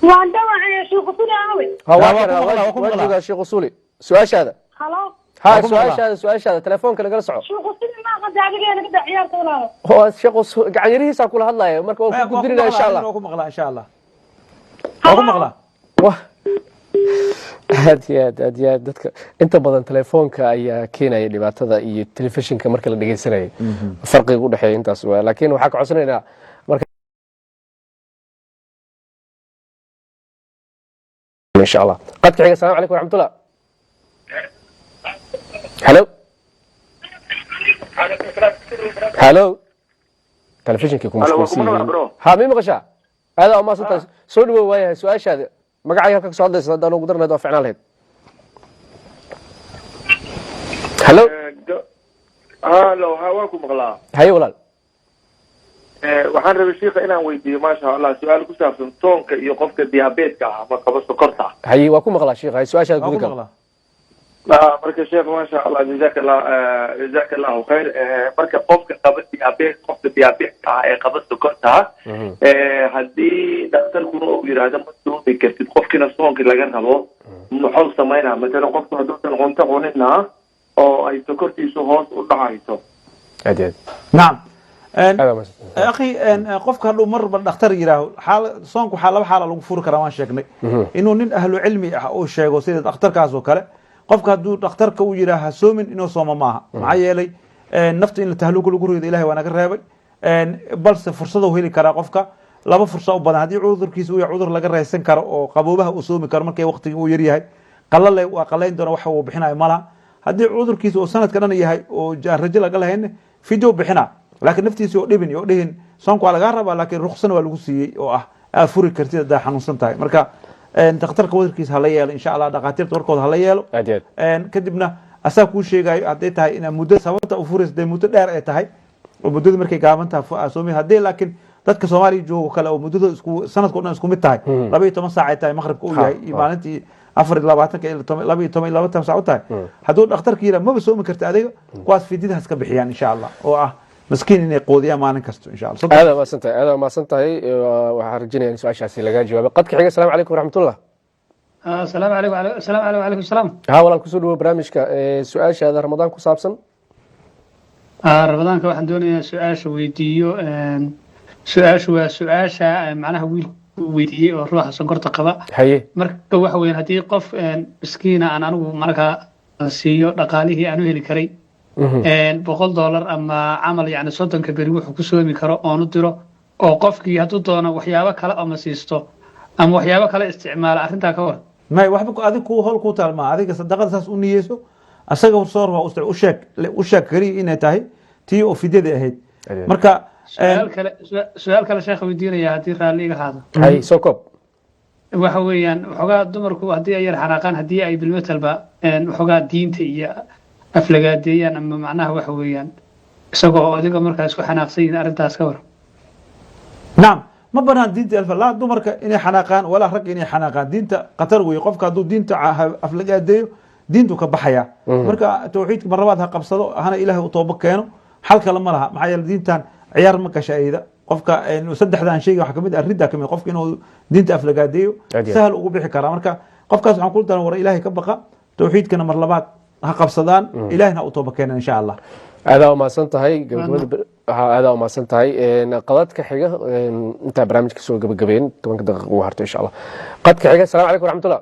waan dhawahay sheekh usuli aawe waa joogaa sheekh usuli su-aashaada su-aashaada telefoonka nagala soco sheekh usuli ma qadaadigeena kada ciyaarta walaalo sheekh gacanyarihiisa kula hadlaya marka waa ku dirina insha Allah waa ku maqlaa insha Allah waa ku maqlaa aad iyo aad dadka inta badan telefoonka ayaa keenaya dhibaatada iyo telefishinka marka la dhageysanayo farqiga u dhaxeeya intaas waa laakiin waxaa ka codsanaynaa marka insha Allah qadka xiga assalaamu calaykum waraxmatullah hello هلو تلفزيونك يكون مشكوسين ها مين مقشع هذا ما صدق سولو وياه سؤال هذا magacay halka soo hadlaysa hadaan ugu darnaa ficnaan lahayd halo waa ku maqlaa haye walaal waxaan rabay sheekha inaan weydiiyo maasha Allah su'aal ku saabsan toonka iyo qofka diabeetka ah ama qaba sokorta haye waa ku maqlaa sheekha su'aashaada guud gal marka sheekh maasha Allah jazakallahu khair marka qofka qaba diabeetka ah ee qaba sokorta haddii dhakhtarku uu yiraahdo ma soomi kartid qofkina soonka laga rabo muxuu sameynaa mesela qofku hadduu cunto cunina oo ay sokortiisu hoos u dhacayso adeed نعم أخي قفك هذا مرة بالدكتور يراه حال صانك حال حال لو فور كرمان شكني إنه نين أهل علمي أو شيء وسيد الدكتور كاسو كله قفك هذا دكتور كو يراه سومن إنه صوم معها معي لي نفط إن التهلوك الجروي إلهي وأنا قريب بس فرصة وهي كرا قفك لما فرصة وبعد هذه عذر كيسوي عذر لقى رئيسن كرا قبوبها وسومي كرمان كي وقت ويريها قلل لي وقلين دون وحوا بحنا مالها هذه عذر كيسو سنة كنا يهاي والرجال قال هن في جو بحنا لكن نفتيس يقدبن يقدهن صانكو على جربة لكن رخصنا والوسي أفوري كرتيد ده حنوصن تاي مركا تختار كودر كيس هلايا إن شاء الله دقاتير توركود هلايا له كدبنا أساكو شيء جاي عديت هاي إن مدة سوت أفوريس ده مدة دار تاي ومدة مركي قامن تها أسومي هدي لكن dadka Soomaali joogo kale oo muddo isku sanadkoodna isku mid tahay 12 saac tahay maqribka uu yahay maalintii 24 saac tahay haduu dhakhtarka yiraahdo ma soomi kartaa adiga kuwaas fididaas ka bixiyaan insha Allah oo ah مسكين إني قوديا ما نكستو إن شاء الله هذا ما سنتهي وحرجني يعني سؤال شخصي لقى جواب قد كحية السلام عليكم ورحمة الله السلام عليكم وعليكم السلام ها والله كسر برامجك سؤال هذا رمضان كصابسن رمضان كواحد دوني سؤال ويديو سؤال معناها ويديو روح سنقرط قبا حيه مركب واحد وين هدي قف مسكينة أنا مركا سيو دقاليه أنا هلي كري $100 ama camal yani 30 beri wuxuu ku soomi karo oo u diro oo qofkii haduu doono waxyaabo kale ama siisto ama waxyaabo kale isticmaal arinta ka war ما يوحبك هذيك هو هول كوتال ما هذيك صدقة أساس أنيسو أساق صار وشاك كري إنه تاهي تي أو في دي هيد مركا سؤال كلا شيخ ودينا يا هدي راليga هذا هاي سوكوب waxa weeyaan xogaa dumarku hadii ay yar xanaaqaan hadii ay bilmetalba xogaa diinta iyo aflagaadeeyaan ama macnaha waxa weeyaan isagoo adiga markaas ku xanaaqsan arintaas ka war نعم ما بنان دينتا الف لا دمرك إني حناقان ولا رك إني حناقان دينتا قطر ويقفك هذو دينتا أفلقاديو دينتو كبحيا مركا توحيدك مرة قبصدو هنا إله وطوبك كانوا حلقة لما لها معايا دينتان عيار مكة شايدة قفك إنه سدح ذا شيء وحكمت أريد كم قفك إنه دينتا أفلقاديو سهل وقبح كرام مركا قفك سبحان قلت أنا ورا إلهي كبقى توحيدك أنا مرلبات هقبصدان إلهنا وطوبك كان إن شاء الله هذا ما سنتهي هذا ما سنتهي قضاتك حاجة أنت برامجك سوى قبل تبغى دقيقة وهرت إن شاء الله قضاتك حاجة السلام عليكم ورحمة الله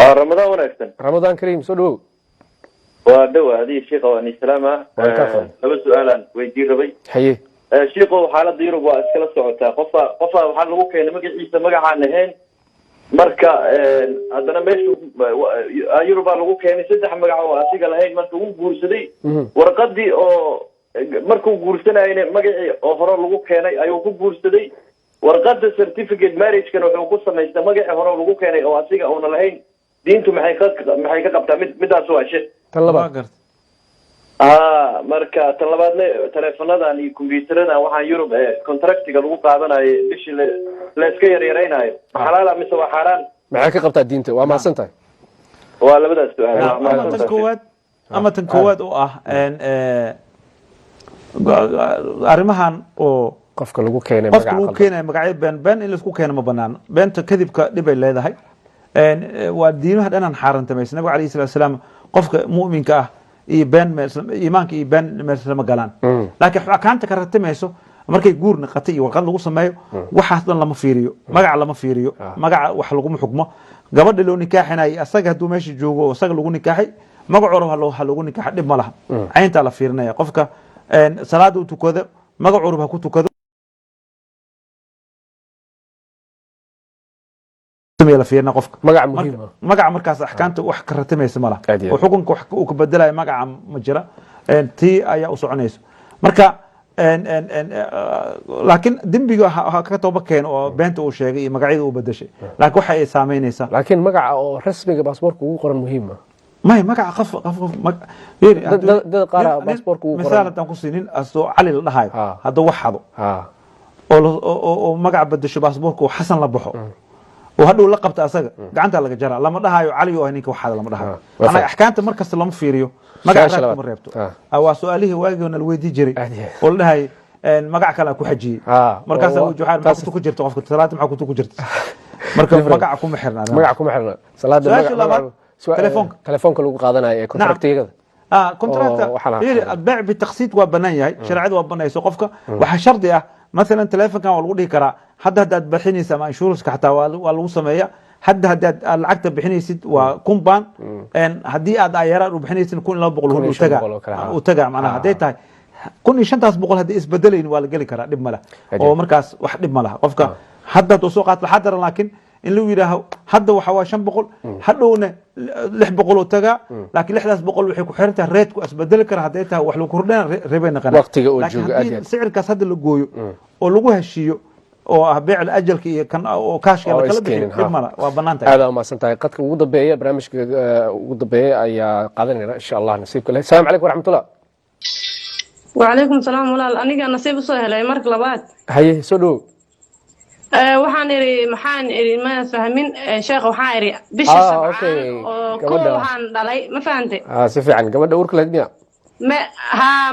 رمضان ونكسن رمضان كريم سلو ودوا هذه الشيخة وأني سلامة لبس سؤالا ويدي ربي حيه شيخة وحالة ديرو وأسكال السعودة قفا وحالة وكي نمجي عيسى مقع عنهين marka hadana meeshu Yurub lagu keenay saddex magac oo asiga lahayn markuu uu guursaday warqadii oo markuu guursanayay magacii oo hore lagu keenay ayuu ku guursaday warqada certificate marriage kan wuxuu ku sameystay magacii hore lagu keenay oo asiga oo lahayn diintu maxay ka qabtaa midaas waa shay talabaad marka talabaadna teleefanadan iyo kombiyuutarada waxaan Yurub contractiga lagu qaadanayo bishii la iska yareeynayo xalaal mise waa xaraan maxay ka qabtaa diinta waa ma santahay waa labadaas su'aal ama tan koowaad oo ah arrimahan oo qofka lagu keenay magacyo been in la isku keeno ma banaano beenta kadibka dhib ay leedahay waa diimaha dhanan xaarantamaysan nabiga kaleey salaam qofka mu'minka ah iyo been iimaanka iyo been meesha ma galaan laakiin xakaanta ka ratimayso markay guur naqatay iyo warqad lagu sameeyo waxaas dhan lama fiiriyo magaca wax lagu xukmo gabadha loo nikaaxinay asaga haduu meesha joogo asaga lagu nikaaxay magacooro ha lagu nikaax dhib ma laha aynta la fiirinaya qofka salaad uu tukado magacooro ha ku tukado la fiirna qofka magaca markaas axkaamta wax ka ratimaysa ma laha oo xukunka wax uu ka bedelayo magaca ma jira tii ayaa u soconayso marka laakiin dembiga ha ka toba keeno oo beenta uu sheegay iyo magacyada uu bedeshay laakiin waxa ay saameynaysaa laakiin magaca oo rasmiga baasaboorka ugu qoran muhiim ah ما magaca qof dad qaar baasaboorka ugu qoran misaal haddaan ku siinin asoo cali la dhahayo hadduu wax xado oo magaca bedesho baasaboorka uu xasan la baxo oo hadhow la qabta asaga gacanta laga jaraa lama dhahayo cali oo ninka wax xada lama dhahayo ana axkaamta markasta lama fiiriyo magaca raadka ma reebto waa su'aalihii waagiina la weydii jiray oo la dhahay magac kale ku xajiyay markaas uu juxaar maxaa ku jirto qofka salaada maxaa ku jirto marka magaca kuma xirna salaada telefoonka lagu qaadanayo ee kontraktiga كونتراكت البيع بالتقسيط وبنايه شرعيه وبنايسو قفكا waxa shardi ah مثلا telefonkan waa lagu dhigi karaa hadda hadaad bixinaysa ama insurance xataa waa lagu sameeyaa hadda hadaad lacagta bixinaysid waa kumban hadii aad ayara u bixinaysid 1200 u taga macnaha haday tahay 1500 hadii isbedelayn waa la gali karaa dib mala oo markaas wax dib malaha qofka hadda uu soo qaat la xadar laakiin in loo yiraaho hadda waxa waa 500 hadhowna 600 oo taga laakiin 600 waxay ku xirantahay reedku isbedel kara haday tahay wax lagu kordhana reebena qana waqtiga oo jooga aad sicirkaas hadda la gooyo oo lagu heshiyo oo ah beecil ajalka iyo kan oo kaashka la kala bixiyo dib mala waa banaantahay aad ma santahay qadka ugu dambeeya barnaamijka ugu dambeeya ayaa qaadanayna insha Allah nasiibka leh salaam alaykum waraxmatullaah wa alaykum salaam walaal aniga nasiib soo helay marka labaad haye soo dhow waxaan iri ma fahmin sheekh waxaan iri bisha sabcaan oo koob waxaan dhalay ma fahantay si fiican gabadha uurka leedmiya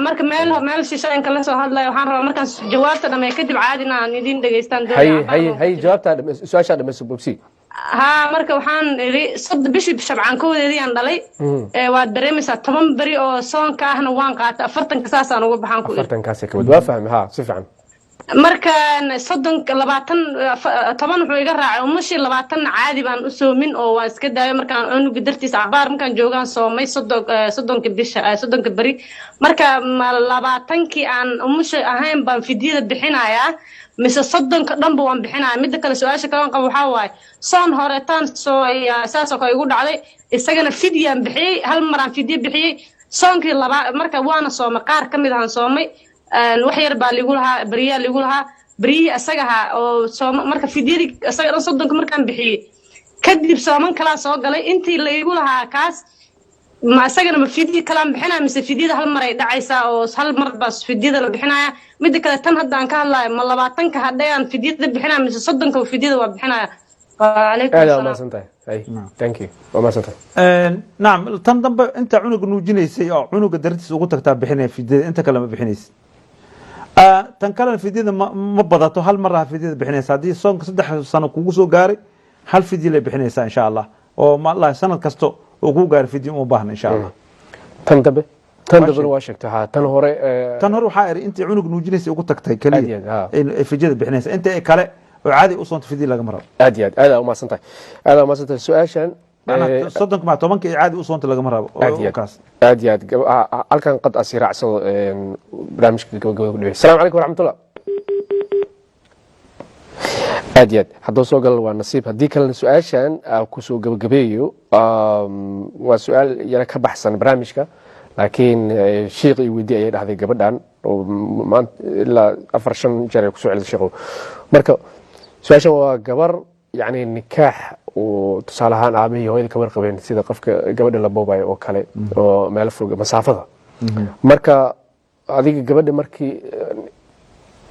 marka meel shishayn kala soo hadlay waxaan rabaa markaan jawaabta dhamay kadib caadina aan idin dhageystaan hay jawaabta su'aasha dhamayso bobsi marka waxaan iri bishii sabcaan koodeedii aan dhalay waa dareemaysaa 10 bari oo soonka ahna waan qaatay 40 kaasaan uga baxaan ku 40 kaas ka waa fahmay si fiican marka 20 wuxuu iga raacay umushii 20 caadi baan u soomin oo waan iska daayay markaan cunuga dartiisa abaar markaan joogaan soomay 30 bisha 30 bari marka 20kii aan umushi ahayn baan fidiyada bixinayaa mise 30 dhanba waan bixinayaa mid kale su'aasha kale aan qabo waxa waaye soon horeetaan soo asaas oo igu dhacday isagana fidiyaan bixiyay hal mar aan fidiyo bixiyay soonkii marka waana soomay qaar kamid aan soomay wax yar baa ligu lahaa bariya asaga oo marka fidiyadi asaga 30 markaan bixiyay kadib sooman kala soo galay intii ligu lahaa kaas ma asagana ma fidiyo kala bixinaa mise fidiyada hal mar ay dhacaysaa oo hal mar bas fidiyada la bixinaya mid kale tan hadda aan ka hadlayo ma 20 ka hadayaan fidiyada bixinaa mise 30 ka fidiyada waa bixinaya aad santahay thank you waa santahay naam tan dambe inta cunuga nuujinaysay oo cunuga dartiisa ugu tagtaa bixinaya fidiyada inta kale ma bixinaysid tan kale fidiyada ma badato hal mar ah fidiyada bixinaysa hadii soonka 3 sano kugu soo gaaray hal fidiyo la bixinaysa insha Allah oo ma Allah sanad kasto oo kugu gaaray fidiyo u baahan insha Allah tan dambe waa sheegtay tan hore waxa ay intii cunug nuujinaysay ugu tagtay kaliya in fidiyada bixinaysa inta ay kale oo caadi u soonto fidiyo laga maro aad u ma santahay su'aashan صدق ما tobanka caadi u soonta laga marabo aad halkan qad asiraacsado barnaamijka gabagabada salaam alaykum waraxmatullaah aad haddoo soo galal waa nasiib haddii kalena su'aashan ku soo gabagabeeyo waa su'aal yara ka baxsan barnaamijka laakiin sheekh iyo weydii ayay dhahday gabadhan oo maanta ilaa 4-5 jeer ay ku soo celisay sheekhu marka su'aashan waa gabar يعني نكاح وتصالحان عامي هويدا ka warqabeen sida qofka gabadha la boobayo oo kale oo meel fog masaafada marka adiga gabadha markii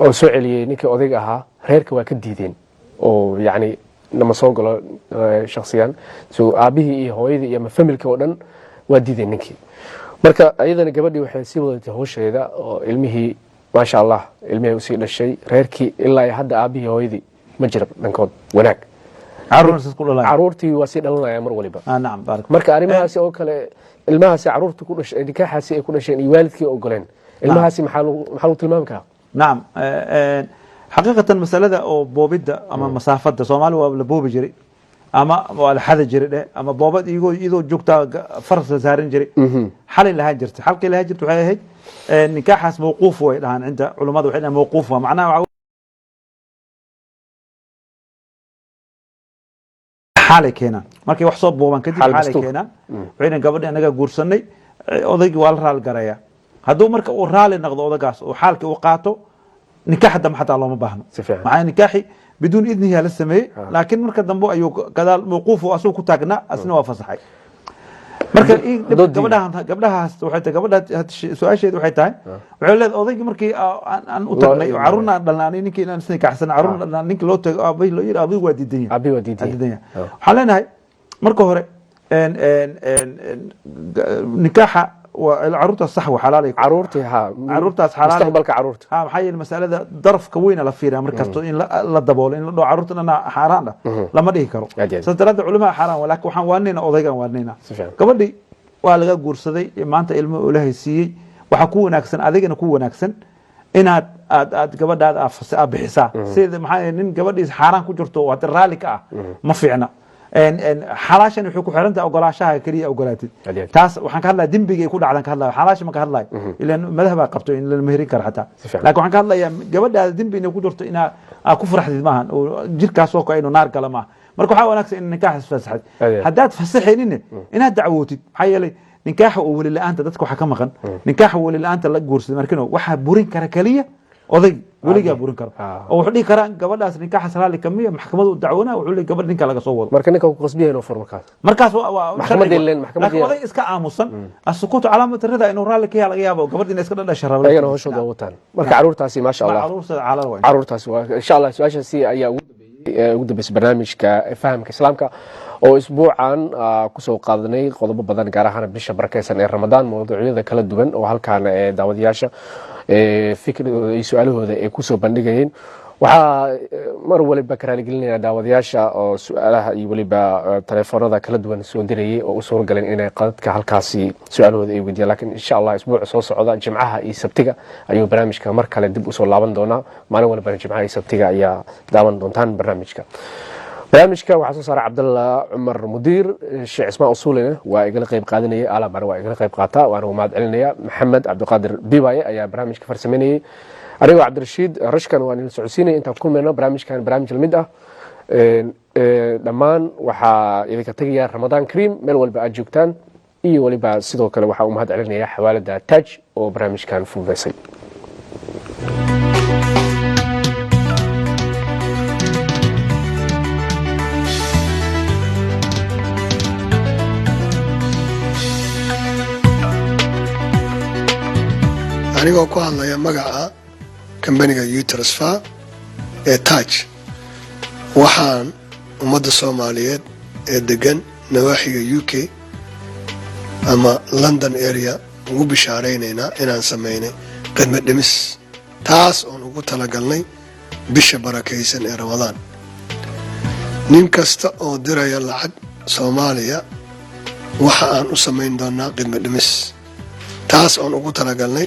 oo soo celiyay ninka odayga ahaa reerka waa ka diideen oo yani nama soo galo shakhsiyan soo aabihi iyo hooyada iyo familka oo dhan waa diideen ninkii marka ayadana gabadhii waxay sii wadatay hawsheeda oo ilmihii ma sha Allah ilmihii u sii dhashay reerkii ilaa hadda aabihi hooyadii ma jira dhankood wanaag caruurtii waa sii dhalanaya mar waliba marka arrimahaasi oo kale ilmahaasi caruurtii ku dhashay nikaaxaasi ay ku dhasheen iyo waalidkii ogoleen ilmahaasi maxaa lagu tilmaami karaa نعم حقيقة مسألة أو بوبدة أما مسافة سومالي ولا بوب جري أما ولا حدا جري ده أما بوبد يجو جوكتا فرص زارين جري حل اللي هاجرت حلقة اللي هاجرت وهي هيك النكاح موقوف وين عند علماء وحنا موقوف معناه حالي كينا markii wax soo booban kadib xaalay keenan wayna gabadha anaga guursanay odaygi waa la raal garaya hadduu marka uu raali noqdo odagaas oo xaalkii uu qaato nikaaxa dambe xataa looma baahno maxaa nikaaxi biduun idnihi la sameeyey laakiin marka dambe ayuu gadaal mawquufu asuu ku taagnaa asna waa fasaxay marka gabdhahaas waxay tahay gabadha su-aasheedu waxay tahay waxay leedahay odaygii markii aan u tagnay caruurna aan dhalnaanay ninkii inaan isna nikaaxsan caruurna dhalnaan ninkii loo tago aabay loo yiri adigu waa diidan yahay waxaan leenahay marka hore nikaaxa caruurtaas sax waa xalaal caruurtaas xalaal mustaqbalka caruurta maxaa yeelay mas'alada darafka weyna la fiiriyaa markasto in la daboolo in la dhoo caruurta dhana xaaraan ah lama dhihi karo sababta darada culimada xaaraan laakiin waxaan waanayna odaygan waanayna gabadhii waa laga guursaday maanta ilmo Ilaahay siiyey waxa ku wanaagsan adigana ku wanaagsan inaad aad gabadhaada bixisaa sida maxaa nin gabadhiis xaaraan ku jirto oo raali ka ah ma fiicna xalaashan wuxuu ku xiran tahay ogolaashaha kaliya ogolaatid taas waxaan ka hadlayaa dembiga ay ku dhacdan ka hadlayo xalaasha ma ka hadlayo ilaan madahaba qabto in la meherin karo xataa laakiin waxaan ka hadlayaa gabadhaada dembi inay ku jirto inaa ku faraxdid maahan oo jirkaas oo ka inuu naar gala maaha marka waxaa wanaagsan in nikaaxas fasaxad haddaad fasaxaynin inaad dacwootid maxaa yeelay nikaaxa oo weli la'aanta dadka waxa ka maqan nikaaxa weli la'aanta la guursaday markino waxa burin kara kaliya oday weligaa burin karo oo wuxuu dhihi karaa gabadhaas nikaaxas raali kamiya maxkamadu dacwana wuxuu leeyahay gabadh ninka laga soo wado marka ninka ku qasbiyo inuu fur markaas waa maxkamadii oday iska aamusan asukuutu calaamad rida inuu raali ka laga yaabo gabadh inay iska dhashay rabay ayagana hooshooda wataan marka caruurtaasi ma sha Allah caruurtaasi waa insha Allah su'aashaasi ayaa ugu dambeysay barnaamijka fahamka islaamka oo isbuucan ku soo qaadanay qodobo badan gaar ahaan bisha barakeysan ee Ramadaan mawduucyada kala duwan oo halkaan daawadayaasha fikradooda iyo su'aalahooda ay ku soo bandhigayeen waxaa mar waliba ka raaligelinaya daawadayaasha oo su'aalaha iyo waliba telefoonada kala duwan soo dirayay oo u soo galeen inay qadadka halkaasi su'aalahooda ay weydiiyaan laakiin insha Allah isbuuca soo socda jimcaha iyo sabtiga ayuu barnaamijka mar kale dib u soo laaban doonaa maalin waliba jimcaha iyo sabtiga ayaa daawan doontaan barnaamijka waxaa soo saaray Cabdalla Umar Mudiir Sheekh Ismaa Usuulina waa igala qayb qaadanayay Alamar waa igala qayb qaataa waana u mahad celinaya Maxamed Cabdiqaadir Bibaye ayaa barnaamijka farsameynayay aniga Cabdirashiid Rashkan waan idin socodsiinay intaan kulmayno barnaamijkan barnaamij lamid ah dhammaan waxaa idinka tagaya Ramadaan Kareem meel walba aad joogtaan iyo waliba sidoo kale waxaa u mahad celinaya xawaalada Taj oo barnaamijkan fududeysay anigoo ku hadlaya magaca kambaniga Utrasfa ee Taj waxaan ummadda Soomaaliyeed ee degan nawaaxiga UK ama London area ugu bishaareynayna inaan sameynay qiimo dhimis taas oo ugu talagalnay bisha barakeysan ee Ramadaan nin kasta oo diraya lacag Soomaaliya waxa aan u sameyn doonaa qiimo dhimis taas oo ugu talagalnay